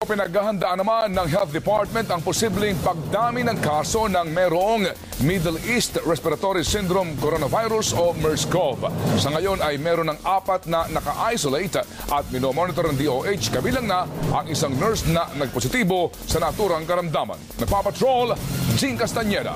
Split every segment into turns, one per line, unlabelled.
Pinaghahandaan naman ng Health Department ang posibleng pagdami ng kaso ng merong Middle East Respiratory Syndrome Coronavirus o MERS-CoV. Sa ngayon ay meron ng 4 na naka-isolate at minomonitor ng DOH, kabilang na ang isang nurse na nagpositibo sa naturang karamdaman. Nagpapatrol, Jean Castañeda.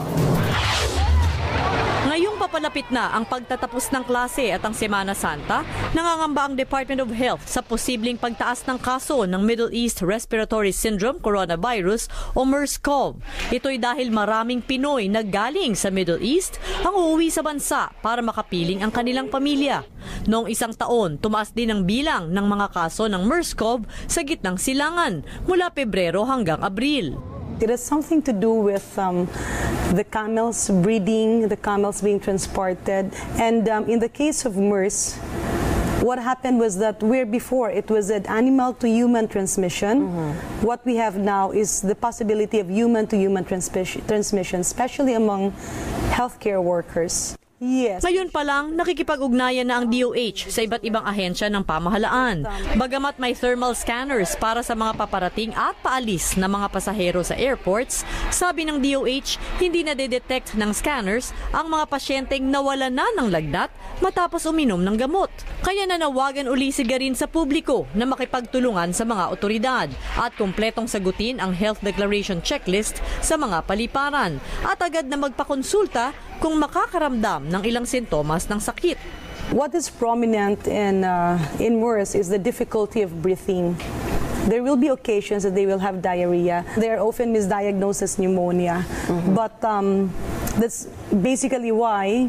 Ngayong papalapit na ang pagtatapos ng klase at ang Semana Santa, nangangamba ang Department of Health sa posibleng pagtaas ng kaso ng Middle East Respiratory Syndrome Coronavirus o MERS-CoV. Ito'y dahil maraming Pinoy na galing sa Middle East ang uuwi sa bansa para makapiling ang kanilang pamilya. Noong isang taon, tumaas din ang bilang ng mga kaso ng MERS-CoV sa gitnang silangan mula Pebrero hanggang Abril.
It has something to do with the camels breeding, the camels being transported. And in the case of MERS, what happened was that where before it was an animal to human transmission, what we have now is the possibility of human to human transmission, especially among healthcare workers. Yes.
Ngayon pa lang, nakikipag-ugnayan na ang DOH sa iba't ibang ahensya ng pamahalaan. Bagamat may thermal scanners para sa mga paparating at paalis na mga pasahero sa airports, sabi ng DOH, hindi na detect ng scanners ang mga pasyenteng nawala na ng lagnat matapos uminom ng gamot. Kaya nanawagan uli si Garin sa publiko na makipagtulungan sa mga otoridad at kumpletong sagutin ang health declaration checklist sa mga paliparan at agad na magpakonsulta kung makakaramdam ng ilang sintomas ng sakit.
What is prominent in MERS is the difficulty of breathing. There will be occasions that they will have diarrhea. They are often misdiagnosed as pneumonia. But that's basically why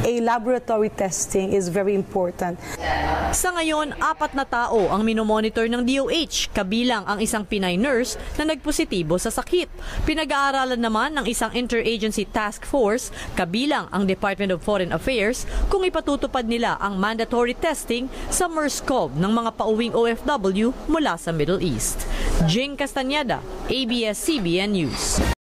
a laboratory testing is very important.
Sa ngayon, 4 na tao ang minomonitor ng DOH, kabilang ang isang Pinay nurse na nagpositibo sa sakit. Pinag-aaralan naman ng isang interagency task force, kabilang ang Department of Foreign Affairs, kung ipatutupad nila ang mandatory testing sa MERS-CoV ng mga pauwing OFW mula sa Middle East. Jean Castañeda, ABS-CBN News.